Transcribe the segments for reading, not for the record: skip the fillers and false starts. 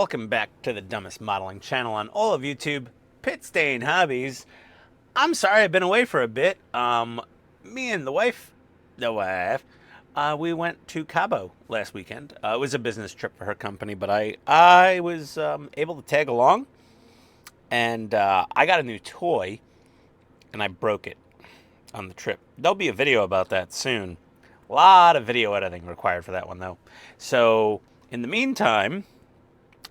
Welcome back to the dumbest modeling channel on all of YouTube, Pit Stain Hobbies. I'm sorry I've been away for a bit. Me and the wife, we went to Cabo last weekend. It was a business trip for her company, but I was able to tag along, and I got a new toy, and I broke it on the trip. There'll be a video about that soon. A lot of video editing required for that one, though. So, in the meantime,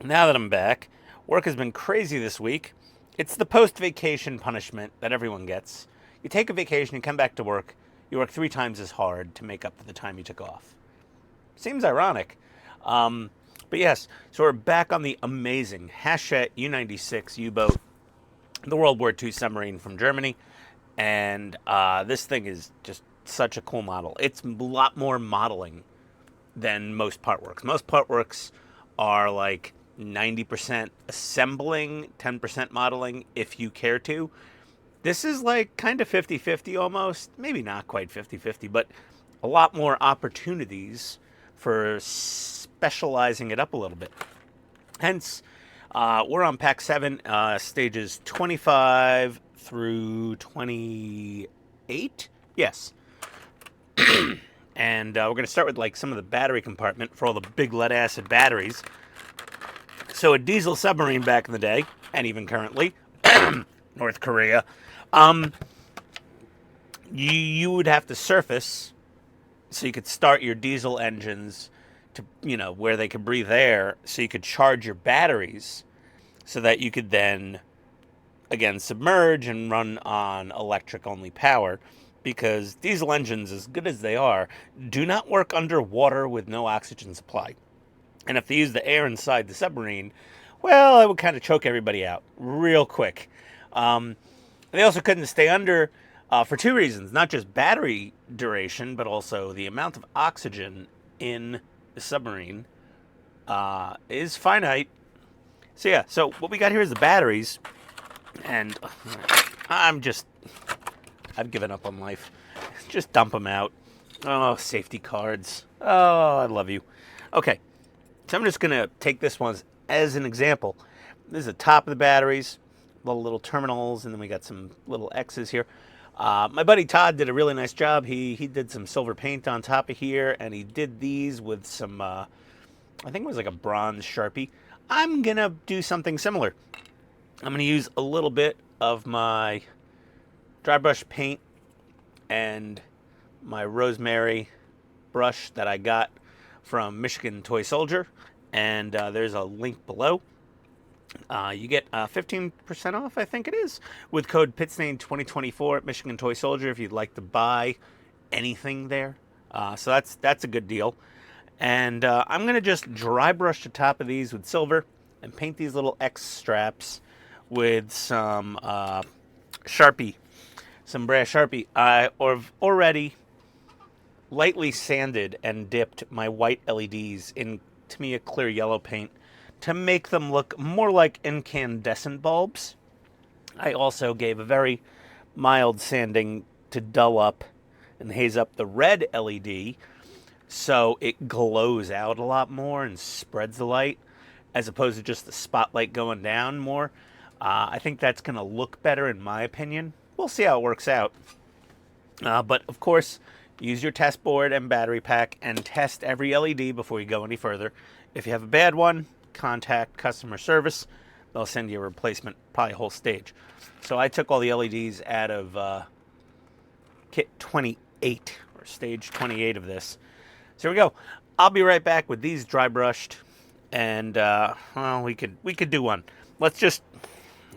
now that I'm back, work has been crazy this week. It's the post-vacation punishment that everyone gets. You take a vacation, you come back to work, you work 3 times as hard to make up for the time you took off. Seems ironic. But yes, so we're back on the amazing Hachette U96 U-Boat, the World War II submarine from Germany. And this thing is just such a cool model. It's a lot more modeling than most partworks. Most partworks are like 90% assembling, 10% modeling if you care to. This is like kind of 50-50 almost. Maybe not quite 50-50, but a lot more opportunities for specializing it up a little bit. Hence, we're on Pack 7, stages 25 through 28. Yes. And we're going to start with like some of the battery compartment for all the big lead acid batteries. So a diesel submarine back in the day, and even currently, North Korea, you would have to surface so you could start your diesel engines to, where they could breathe air, so you could charge your batteries so that you could then, again, submerge and run on electric-only power, because diesel engines, as good as they are, do not work underwater with no oxygen supply. And if they use the air inside the submarine, well, it would kind of choke everybody out real quick. They also couldn't stay under for 2 reasons. Not just battery duration, but also the amount of oxygen in the submarine is finite. So yeah, so what we got here is the batteries. And I've given up on life. Just dump them out. Oh, safety cards. Oh, I love you. Okay. So I'm just going to take this one as an example. This is the top of the batteries, the little terminals, and then we got some little X's here. My buddy Todd did a really nice job. He did some silver paint on top of here, and he did these with some, I think it was like a bronze Sharpie. I'm going to do something similar. I'm going to use a little bit of my dry brush paint and my rosemary brush that I got from Michigan Toy Soldier, and there's a link below. You get 15% off, I think it is, with code PITSTAIN2024 at Michigan Toy Soldier if you'd like to buy anything there. So that's a good deal. And I'm going to just dry brush the top of these with silver and paint these little X straps with some Sharpie, some brass Sharpie. I've already lightly sanded and dipped my white LEDs in, to me, a clear yellow paint to make them look more like incandescent bulbs. I also gave a very mild sanding to dull up and haze up the red LED so it glows out a lot more and spreads the light, as opposed to just the spotlight going down more. I think that's going to look better in my opinion. We'll see how it works out. But of course, use your test board and battery pack and test every LED before you go any further. If you have a bad one, contact customer service. They'll send you a replacement, probably a whole stage. So I took all the LEDs out of kit 28, or stage 28 of this. So here we go. I'll be right back with these dry brushed, and well, we could do one. Let's just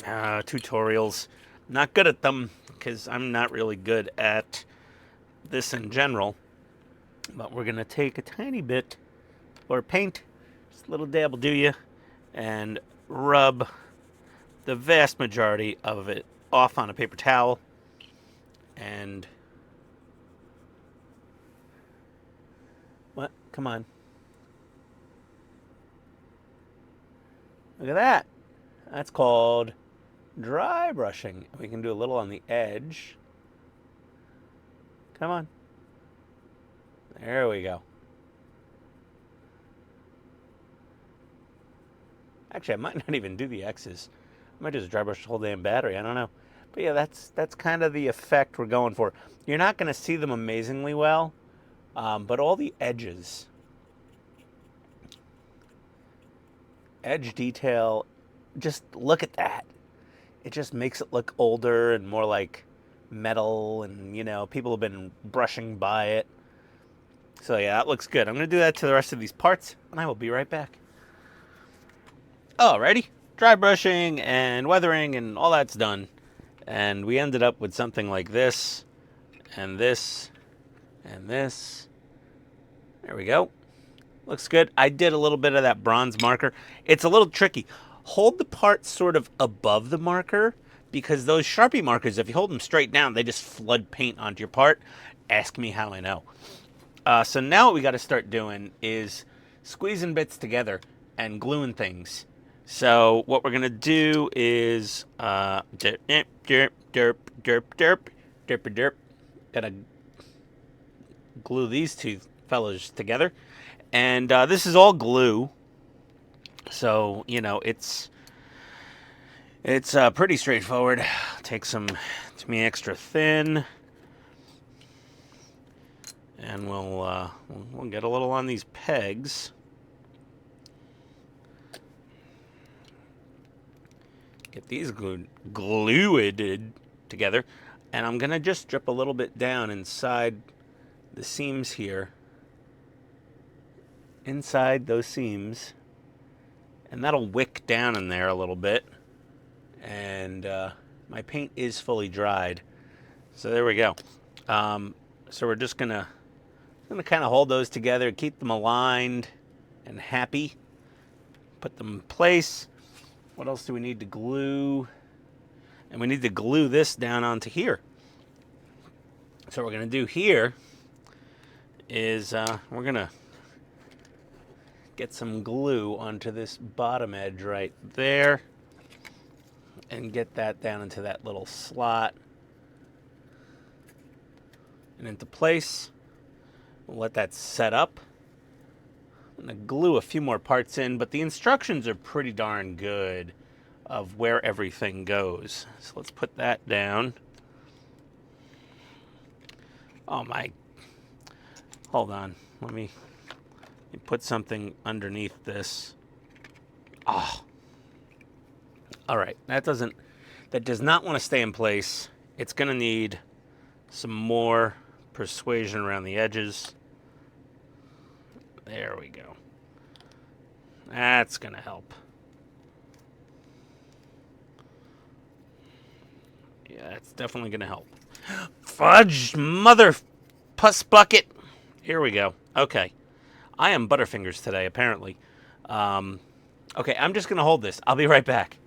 tutorials. Not good at them because I'm not really good at this in general, but we're gonna take a tiny bit or paint, just a little dab will do you, and rub the vast majority of it off on a paper towel. And what? Come on. Look at that. That's called dry brushing. We can do a little on the edge. Come on. There we go. Actually, I might not even do the X's. I might just dry brush the whole damn battery. I don't know. But yeah, that's kind of the effect we're going for. You're not going to see them amazingly well, but all the edges, edge detail, just look at that. It just makes it look older and more like metal, and people have been brushing by it. So yeah, that looks good. I'm going to do that to the rest of these parts, and I will be right back. Alrighty, dry brushing and weathering and all that's done. And we ended up with something like this, and this, and this. There we go. Looks good. I did a little bit of that bronze marker. It's a little tricky. Hold the part sort of above the marker, because those Sharpie markers, if you hold them straight down, they just flood paint onto your part. Ask me how I know. So now what we got to start doing is squeezing bits together and gluing things. So what we're going to do is derp, derp, derp, derp, derp, derp, derp. Gotta glue these two fellas together. And this is all glue. So, it's pretty straightforward. Take some to me extra thin. And we'll get a little on these pegs. Get these glued together. And I'm going to just drip a little bit down inside the seams here. Inside those seams. And that'll wick down in there a little bit. And my paint is fully dried. So there we go. So we're just going to kind of hold those together, keep them aligned and happy. Put them in place. What else do we need to glue? And we need to glue this down onto here. So what we're going to do here is we're going to get some glue onto this bottom edge right there and get that down into that little slot and into place. We'll let that set up. I'm going to glue a few more parts in, but the instructions are pretty darn good of where everything goes. So let's put that down. Oh my, hold on. Let me put something underneath this. Oh. All right, that does not want to stay in place. It's going to need some more persuasion around the edges. There we go. That's going to help. Yeah, that's definitely going to help. Fudge, mother puss bucket. Here we go. Okay. I am Butterfingers today, apparently. Okay, I'm just going to hold this. I'll be right back.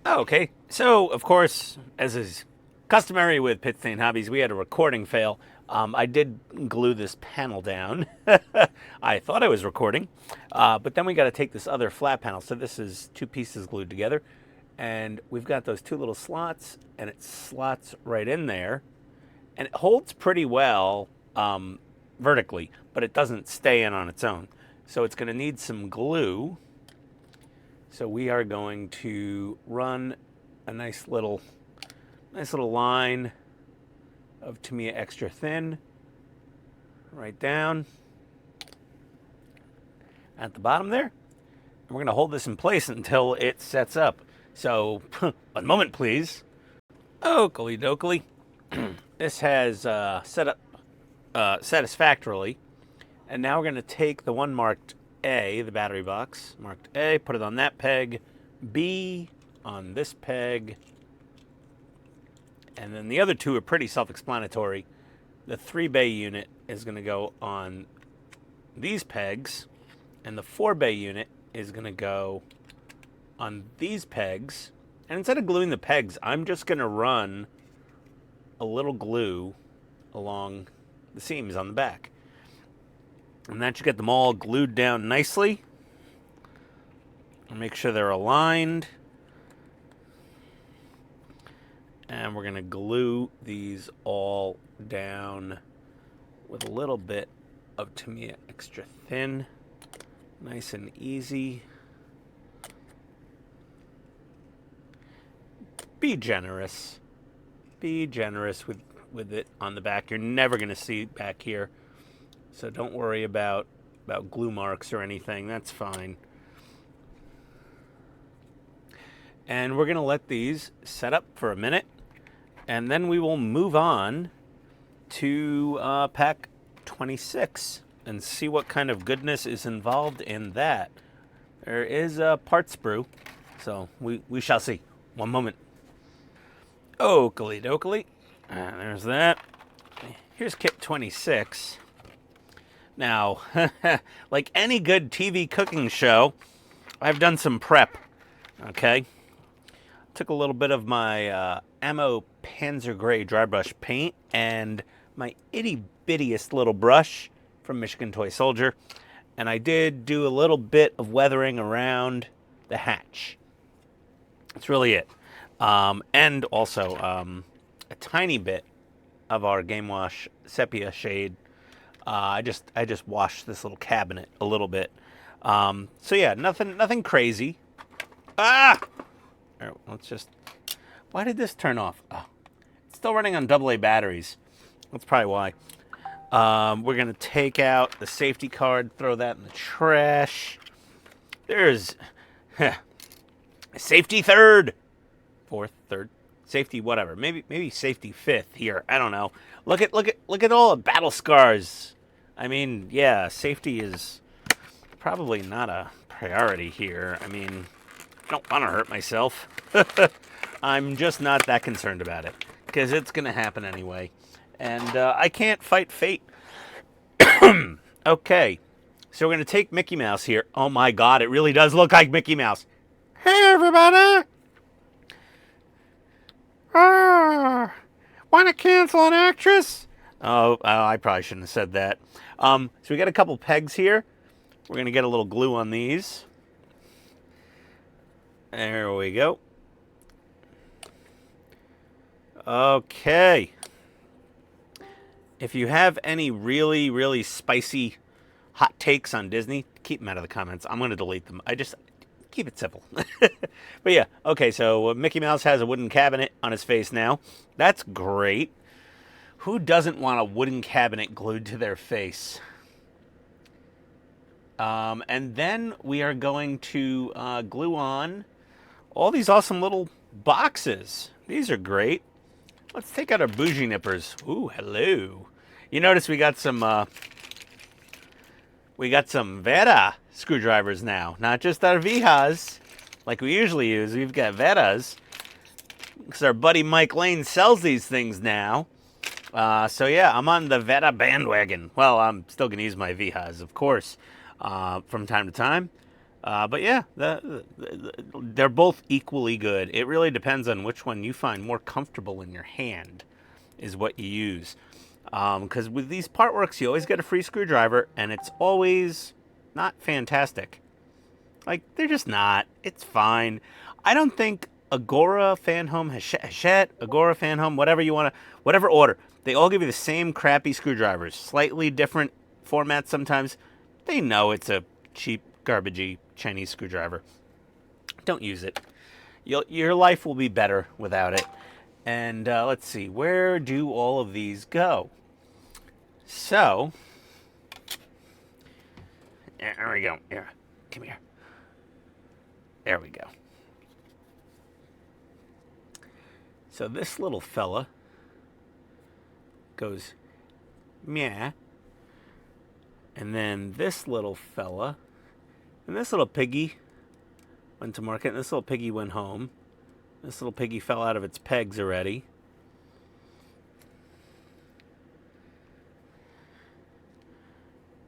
Okay, so, of course, as is customary with Pit Stain Hobbies, we had a recording fail. I did glue this panel down. I thought I was recording, but then we got to take this other flat panel. So this is two pieces glued together, and we've got those two little slots, and it slots right in there, and it holds pretty well vertically, but it doesn't stay in on its own. So it's going to need some glue. So we are going to run a nice little line of Tamiya extra thin right down at the bottom there. And we're going to hold this in place until it sets up. So, one moment, please. Oakley dokley. This has set up satisfactorily. And now we're going to take the one marked A, the battery box, marked A, put it on that peg, B on this peg, and then the other two are pretty self-explanatory. The 3-bay unit is going to go on these pegs, and the 4-bay unit is going to go on these pegs. And instead of gluing the pegs, I'm just going to run a little glue along the seams on the back. And that should get them all glued down nicely. And make sure they're aligned. And we're going to glue these all down with a little bit of Tamiya extra thin. Nice and easy. Be generous. Be generous with it on the back. You're never going to see back here. So don't worry about glue marks or anything. That's fine. And we're going to let these set up for a minute. And then we will move on to pack 26 and see what kind of goodness is involved in that. There is a part sprue, so we shall see. One moment. Oakley dokley. There's that. Here's kit 26. Now, like any good TV cooking show, I've done some prep. Okay? Took a little bit of my Ammo Panzer Gray dry brush paint and my itty bittiest little brush from Michigan Toy Soldier, and I did do a little bit of weathering around the hatch. That's really it. And also a tiny bit of our Game Wash sepia shade. I just washed this little cabinet a little bit. So yeah, nothing crazy. Ah! Right, let's just. Why did this turn off? Oh, it's still running on AA batteries. That's probably why. We're gonna take out the safety card, throw that in the trash. There's safety third, fourth, third, safety whatever. Maybe safety fifth here. I don't know. Look at all the battle scars. I mean, yeah, safety is probably not a priority here. I mean, I don't want to hurt myself. I'm just not that concerned about it because it's going to happen anyway. And I can't fight fate. Okay, so we're going to take Mickey Mouse here. Oh my God, it really does look like Mickey Mouse. Hey, everybody. Want to cancel an actress? Oh, I probably shouldn't have said that. So we got a couple pegs here. We're going to get a little glue on these. There we go. Okay. If you have any really, really spicy hot takes on Disney, keep them out of the comments. I'm going to delete them. I just keep it simple. But yeah, okay, so Mickey Mouse has a wooden cabinet on his face now. That's great. Who doesn't want a wooden cabinet glued to their face? And then we are going to glue on all these awesome little boxes. These are great. Let's take out our bougie nippers. Ooh, hello. You notice we got some Vera screwdrivers now, not just our Vihas like we usually use. We've got Veras because our buddy Mike Lane sells these things now. So yeah, I'm on the Vera bandwagon. Well, I'm still gonna use my Vihas, of course, from time to time. But yeah, they're both equally good. It really depends on which one you find more comfortable in your hand is what you use. Because with these partworks, you always get a free screwdriver, and it's always not fantastic. Like, they're just not. It's fine. I don't think Agora, Fan Home, Hachette, Agora, Fan Home, whatever you want to, whatever order, they all give you the same crappy screwdrivers. Slightly different formats sometimes. They know it's a cheap, garbagey Chinese screwdriver. Don't use it. Your life will be better without it. And let's see, where do all of these go? So, there we go. Here, come here. There we go. So this little fella goes meow. And then this little fella, and this little piggy went to market, and this little piggy went home. This little piggy fell out of its pegs already.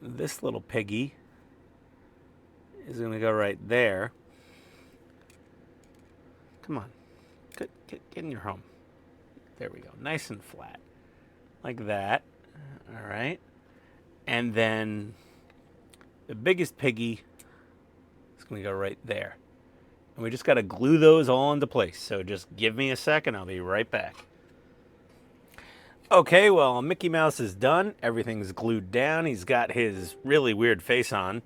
This little piggy is going to go right there. Come on. Get in your home. There we go. Nice and flat. Like that. All right. And then the biggest piggy is going to go right there. And we just got to glue those all into place. So just give me a second. I'll be right back. Okay, well, Mickey Mouse is done. Everything's glued down. He's got his really weird face on.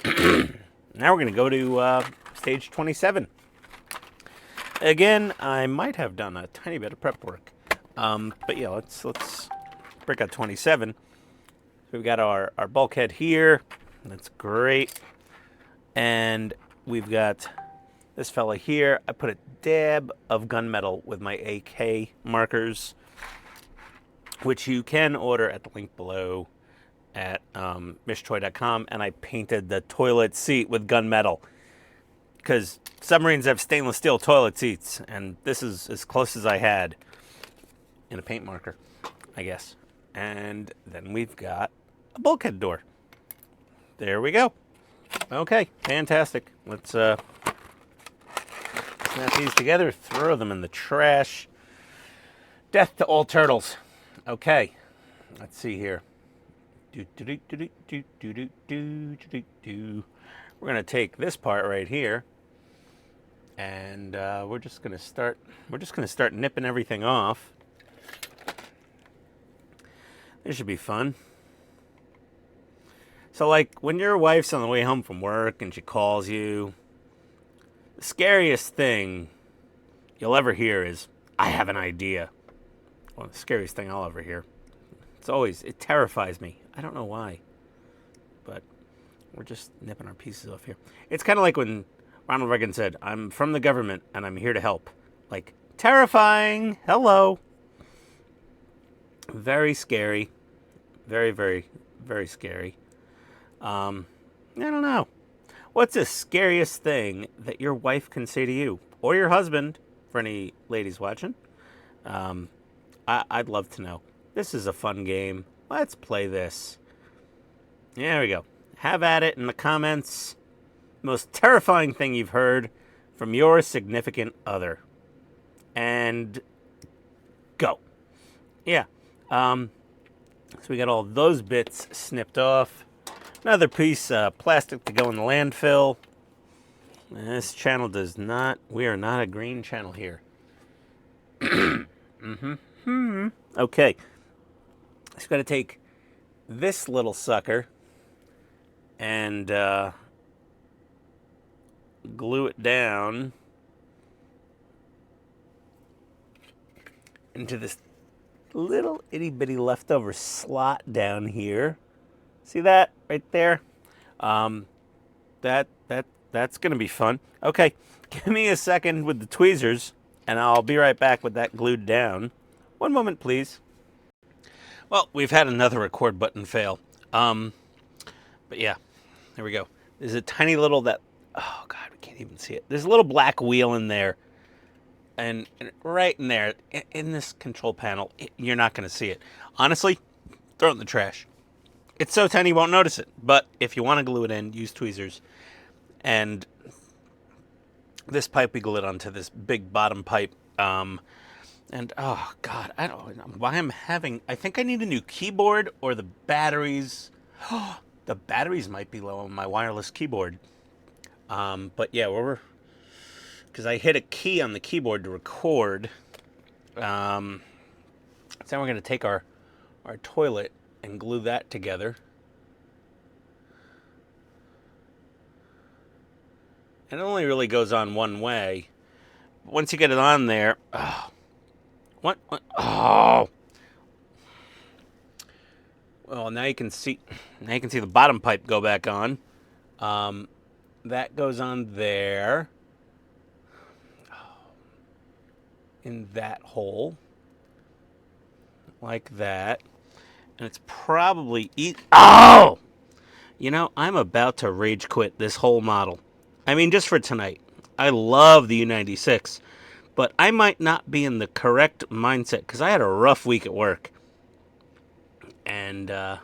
Now we're going to go to stage 27. Again, I might have done a tiny bit of prep work. But yeah, let's break out 27. So we've got our bulkhead here. That's great. And we've got this fella here. I put a dab of gunmetal with my AK markers, which you can order at the link below at mishtoy.com. And I painted the toilet seat with gunmetal because submarines have stainless steel toilet seats, and this is as close as I had in a paint marker, I guess. And then we've got a bulkhead door. There we go. Okay, fantastic. Let's snap these together, throw them in the trash. Death to all turtles. Okay, let's see here. We're gonna take this part right here, and we're just gonna start nipping everything off. This should be fun. So, like, when your wife's on the way home from work and she calls you, the scariest thing you'll ever hear is, "I have an idea." Well, the scariest thing I'll ever hear. It terrifies me. I don't know why. But we're just nipping our pieces off here. It's kind of like when Ronald Reagan said, "I'm from the government and I'm here to help." Like, terrifying. Hello. Very scary. Very, very, very scary. I don't know. What's the scariest thing that your wife can say to you? Or your husband, for any ladies watching? I'd love to know. This is a fun game. Let's play this. There we go. Have at it in the comments. Most terrifying thing you've heard from your significant other. And go. Yeah. So we got all those bits snipped off. Another piece of plastic to go in the landfill. This channel does not, we are not a green channel here. Okay. Just got to take this little sucker and glue it down into this little itty bitty leftover slot down here. See that right there? That's gonna be fun. Okay, give me a second with the tweezers, and I'll be right back with that glued down. One moment, please. Well, we've had another record button fail. But yeah, there we go. There's a tiny little oh God, we can't even see it. There's a little black wheel in there, and right in there, in this control panel, you're not gonna see it. Honestly, throw it in the trash. It's so tiny you won't notice it. But if you want to glue it in, use tweezers. And this pipe, we glue it onto this big bottom pipe. And oh God, I don't know why I think I need a new keyboard, or the batteries. The batteries might be low on my wireless keyboard. But yeah, because I hit a key on the keyboard to record. So now we're going to take our toilet and glue that together. And it only really goes on one way. Once you get it on there, what? Oh. Well, now you can see the bottom pipe go back on. That goes on there. In that hole. Like that. And it's probably oh! You know, I'm about to rage quit this whole model. I mean, just for tonight. I love the U96, but I might not be in the correct mindset because I had a rough week at work. And not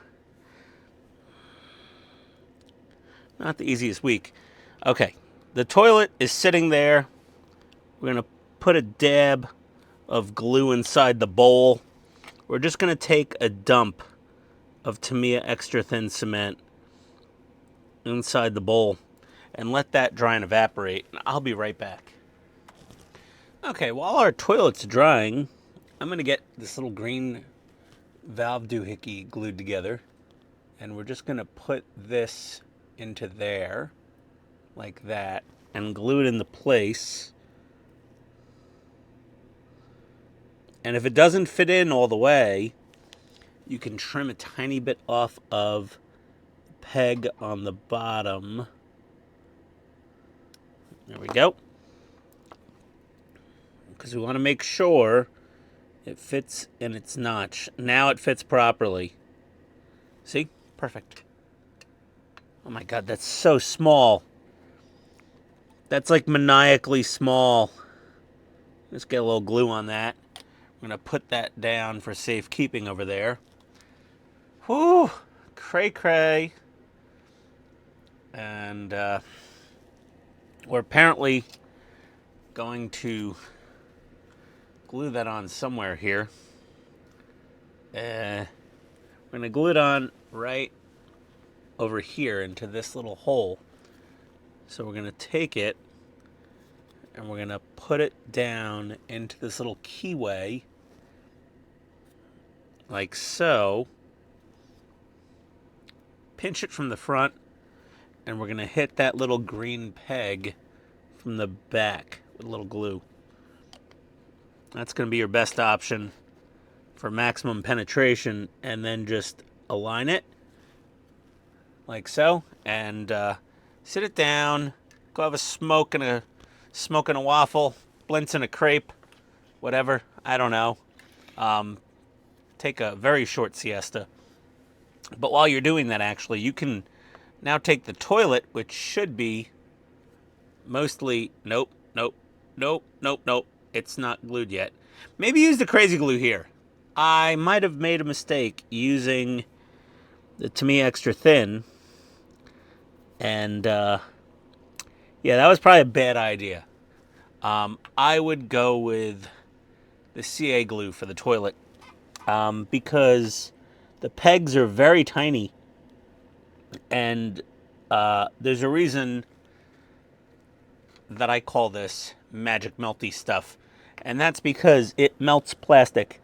the easiest week. Okay, the toilet is sitting there. We're going to put a dab of glue inside the bowl. We're just going to take a dump of Tamiya extra thin cement inside the bowl and let that dry and evaporate. I'll be right back. Okay, while our toilet's drying, I'm going to get this little green valve doohickey glued together. And we're just going to put this into there, like that, and glue it into place. And if it doesn't fit in all the way, you can trim a tiny bit off of the peg on the bottom. There we go. Because we want to make sure it fits in its notch. Now it fits properly. See? Perfect. Oh my God, that's so small. That's like maniacally small. Let's get a little glue on that. I'm going to put that down for safekeeping over there. Whew, cray cray. And we're apparently going to glue that on somewhere here. We're going to glue it on right over here into this little hole. So we're going to take it and we're going to put it down into this little keyway, like so. Pinch it from the front, and we're going to hit that little green peg from the back with a little glue. That's going to be your best option for maximum penetration, and then just align it like so, and sit it down, go have a smoke and a waffle, blintz and a crepe, whatever, I don't know. Take a very short siesta. But while you're doing that, actually, you can now take the toilet, which should be mostly, nope, it's not glued yet. Maybe use the crazy glue here. I might have made a mistake using the, to me, extra thin. And, yeah, that was probably a bad idea. I would go with the CA glue for the toilet, because the pegs are very tiny, and there's a reason that I call this magic melty stuff, and that's because it melts plastic.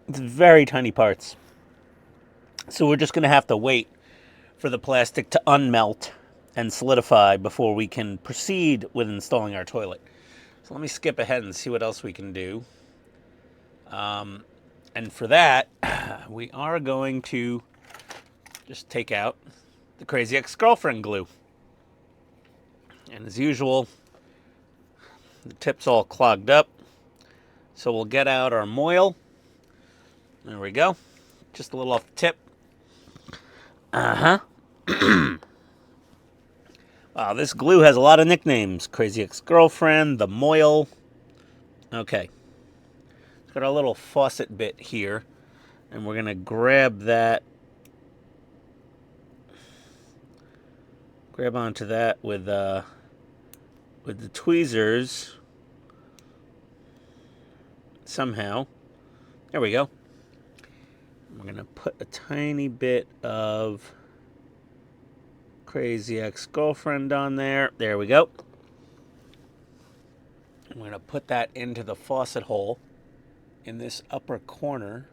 It's very tiny parts. So we're just going to have to wait for the plastic to unmelt and solidify before we can proceed with installing our toilet. So let me skip ahead and see what else we can do. And for that, we are going to just take out the Crazy Ex-Girlfriend glue. And as usual, the tip's all clogged up. So we'll get out our moil. There we go. Just a little off the tip. Wow, this glue has a lot of nicknames. Crazy Ex-Girlfriend, the moil. Okay. It's got our little faucet bit here. And we're going to grab that. Grab onto that with the tweezers. Somehow. There we go. We're going to put a tiny bit of Crazy Ex-Girlfriend on there. There we go. I'm going to put that into the faucet hole in this upper corner.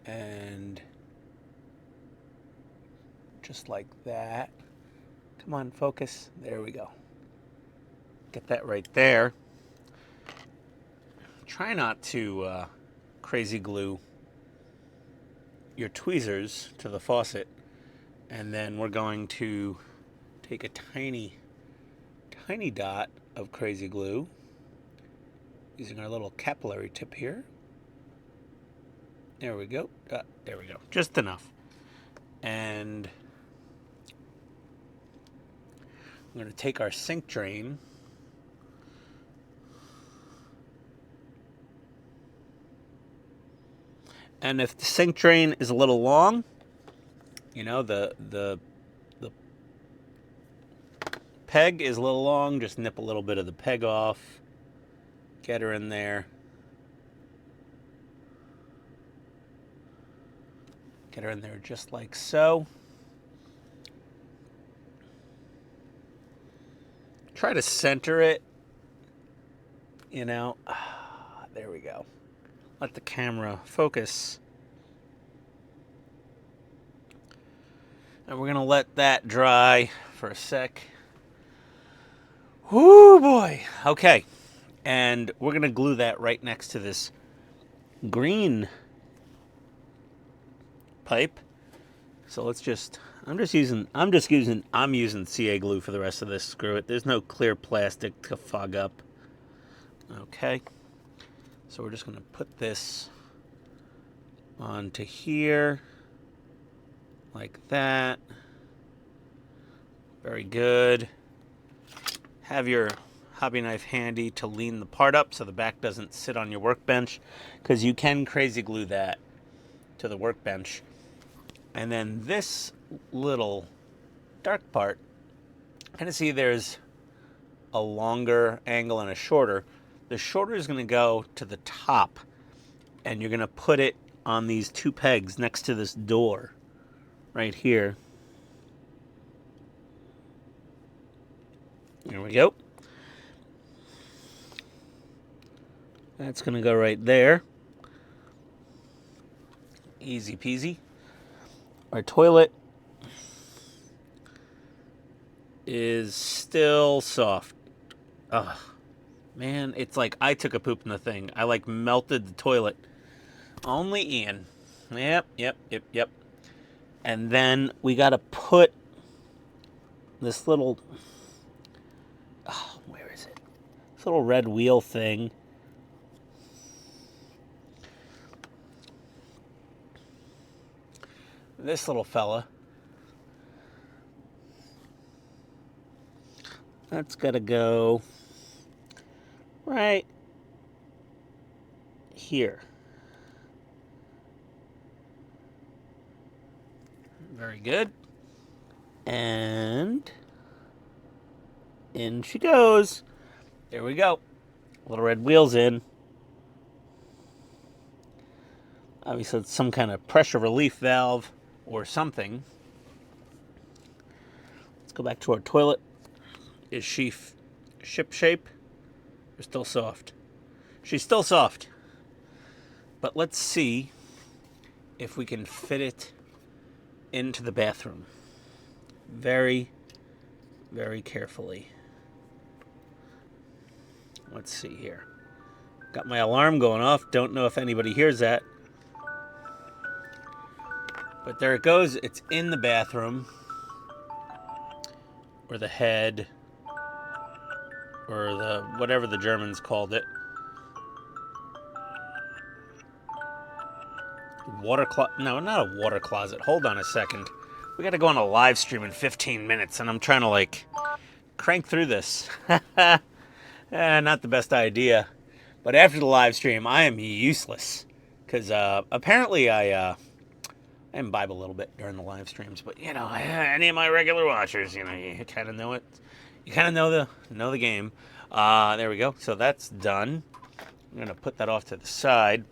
And just like that. Come on, focus. There we go. Get that right there. Try not to crazy glue your tweezers to the faucet. And then we're going to take a tiny dot of crazy glue using our little capillary tip here. There we go. There we go. Just enough. And I'm going to take our sink drain. And if the sink drain is a little long, you know, the peg is a little long, just nip a little bit of the peg off. Get her in there. Get her in there just like so. Try to center it, you know. There we go. Let the camera focus. And we're going to let that dry for a sec. Whoo boy. Okay. And we're going to glue that right next to this green pipe. So let's just, I'm using CA glue for the rest of this. Screw it. There's no clear plastic to fog up. Okay. So we're just going to put this onto here like that. Very good. Have your hobby knife handy to lean the part up so the back doesn't sit on your workbench, because you can crazy glue that to the workbench. And then this little dark part, kind of see there's a longer angle and a shorter. The shorter is going to go to the top, and you're going to put it on these two pegs next to this door right here. There we go. That's going to go right there. Easy peasy. Our toilet is still soft. Ugh. Man, it's like I took a poop in the thing. I like melted the toilet. Only Ian. Yep. And then we got to put this little, where is it? This little red wheel thing. This little fella. That's got to go right here. Very good. And in she goes. There we go. Little red wheels in. Obviously, it's some kind of pressure relief valve or something. Let's go back to our toilet. Is she ship shape or still soft? She's still soft. But let's see if we can fit it into the bathroom. Very, very carefully. Let's see here. Got my alarm going off. Don't know if anybody hears that. But there it goes. It's in the bathroom. Or the head. Or the whatever the Germans called it. Water closet. No, not a water closet. Hold on a second. We got to go on a live stream in 15 minutes, and I'm trying to, like, crank through this. Not the best idea. But after the live stream, I am useless. Because apparently I imbibe a little bit during the live streams. But, you know, any of my regular watchers, you know, you kind of know it. You kind of know the game. There we go. So that's done. I'm going to put that off to the side.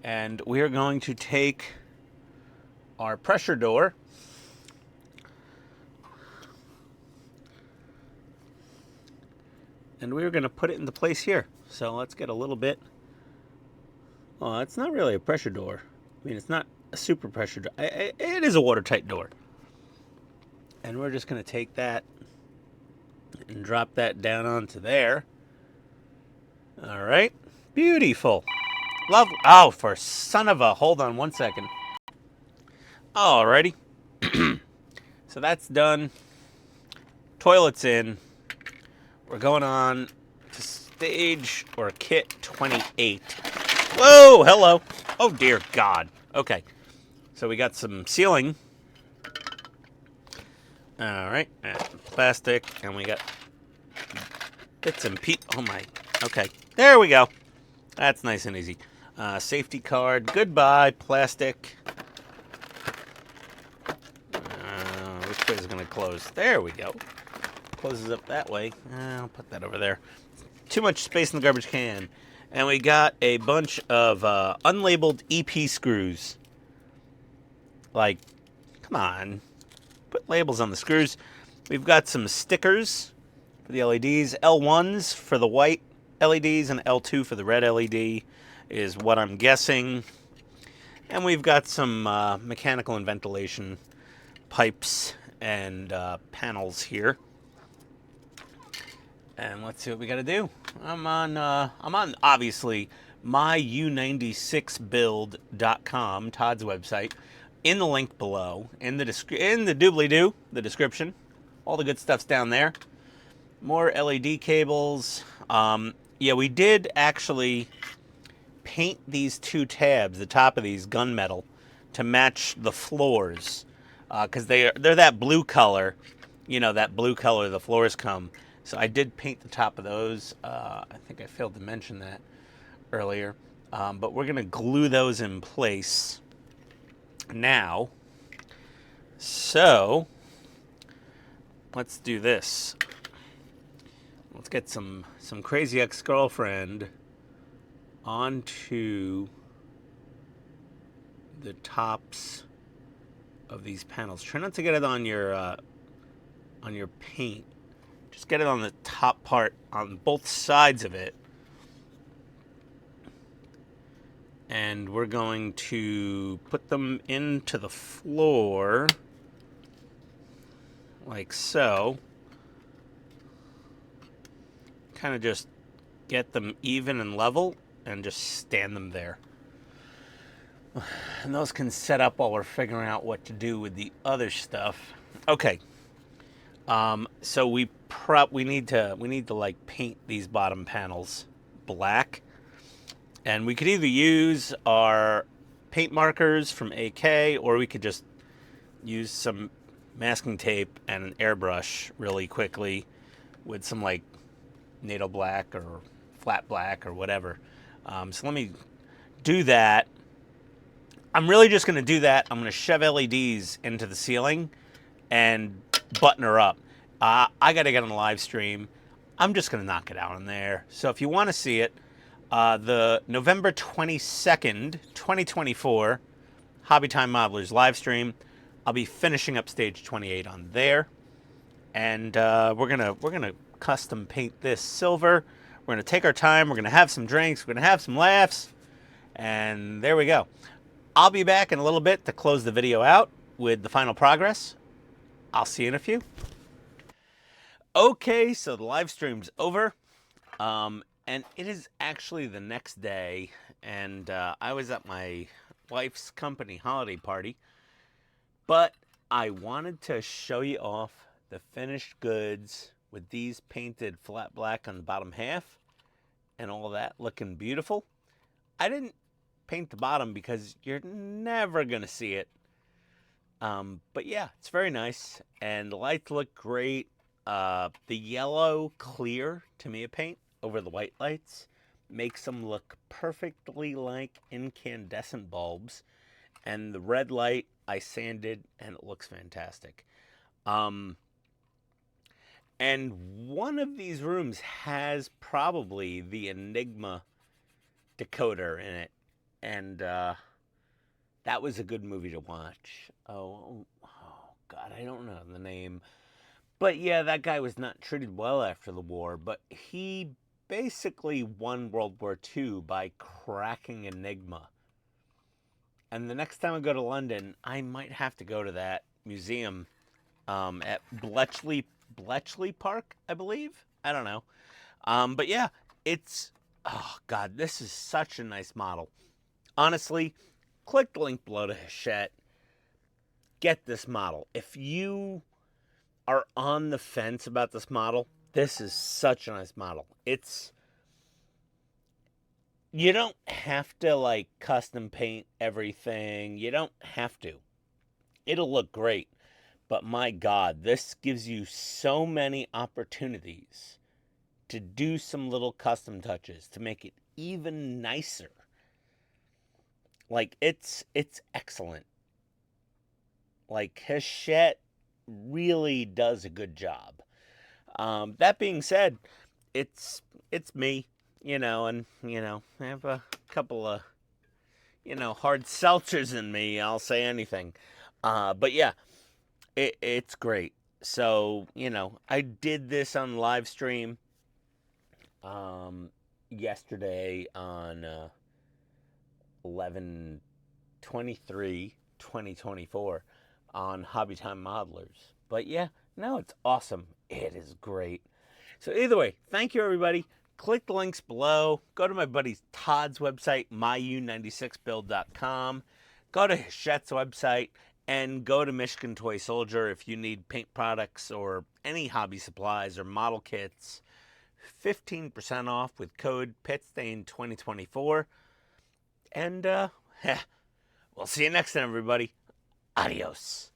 And we are going to take our pressure door and we're going to put it into place here. So let's get a little bit. Oh, it's not really a pressure door. I mean, it's not a super pressure door. It is a watertight door. And we're just going to take that and drop that down onto there. All right. Beautiful. Love. Oh, for son of a. Hold on one second. Alrighty. So that's done. Toilet's in. We're going on to stage or kit 28. Whoa, hello. Oh, dear God. Okay. So we got some ceiling. All right. Plastic. And we got bits and pieces. Oh, my. Okay. There we go. That's nice and easy. Safety card. Goodbye, plastic. Which way is it going to close? There we go. Closes up that way. I'll put that over there. Too much space in the garbage can. And we got a bunch of unlabeled EP screws. Like, come on. Put labels on the screws. We've got some stickers for the LEDs. L1s for the white LEDs and L2 for the red LED is what I'm guessing. And we've got some mechanical and ventilation pipes and panels here. And let's see what we got to do. I'm on obviously my U96build.com, Todd's website, in the link below, in the doobly-doo, the description. All the good stuff's down there. More LED cables. Yeah, we did actually paint these two tabs, the top of these, gunmetal, to match the floors, because they're that blue color, you know, that blue color the floors come. So I did paint the top of those. I think I failed to mention that earlier, but we're gonna glue those in place now. So let's do this. Let's get some crazy ex-girlfriend onto the tops of these panels. Try not to get it on your paint. Just get it on the top part on both sides of it. And we're going to put them into the floor like so. Kind of just get them even and level and just stand them there. And those can set up while we're figuring out what to do with the other stuff. Okay. So we need to like paint these bottom panels black. And we could either use our paint markers from AK, or we could just use some masking tape and an airbrush really quickly with some like NATO black or flat black or whatever. So let me do that. I'm really just going to do that. I'm going to shove LEDs into the ceiling and button her up. I got to get on the live stream. I'm just going to knock it out in there. So if you want to see it, the November 22nd, 2024 Hobby Time Modelers live stream, I'll be finishing up stage 28 on there. And we're gonna custom paint this silver. We're gonna take our time. We're gonna have some drinks. We're gonna have some laughs. And there we go. I'll be back in a little bit to close the video out with the final progress. I'll see you in a few. Okay, so the live stream's over. And it is actually the next day. And I was at my wife's company holiday party. But I wanted to show you off the finished goods with these painted flat black on the bottom half and all that looking beautiful. I didn't paint the bottom because you're never going to see it. But yeah, it's very nice. And the lights look great. The yellow clear Tamiya paint over the white lights makes them look perfectly like incandescent bulbs. And the red light I sanded and it looks fantastic. And one of these rooms has probably the Enigma decoder in it. And that was a good movie to watch. Oh, God, I don't know the name. But yeah, that guy was not treated well after the war. But he basically won World War II by cracking Enigma. And the next time I go to London, I might have to go to that museum at Bletchley Park, I believe. I don't know. But yeah, it's, oh God, this is such a nice model. Honestly, click the link below to Hachette. Get this model. If you are on the fence about this model, this is such a nice model. You don't have to like custom paint everything. You don't have to. It'll look great. But my God, this gives you so many opportunities to do some little custom touches to make it even nicer. Like it's excellent. Like Hachette really does a good job. That being said, it's me. And I have a couple of, hard seltzers in me. I'll say anything. But yeah, it's great. So, I did this on live stream yesterday on 11/23/2024 on Hobby Time Modelers. But yeah, no, it's awesome. It is great. So either way, thank you everybody. Click the links below. Go to my buddy Todd's website, myU96build.com. Go to Hachette's website and go to Michigan Toy Soldier if you need paint products or any hobby supplies or model kits. 15% off with code PITSTAIN2024. And we'll see you next time, everybody. Adios.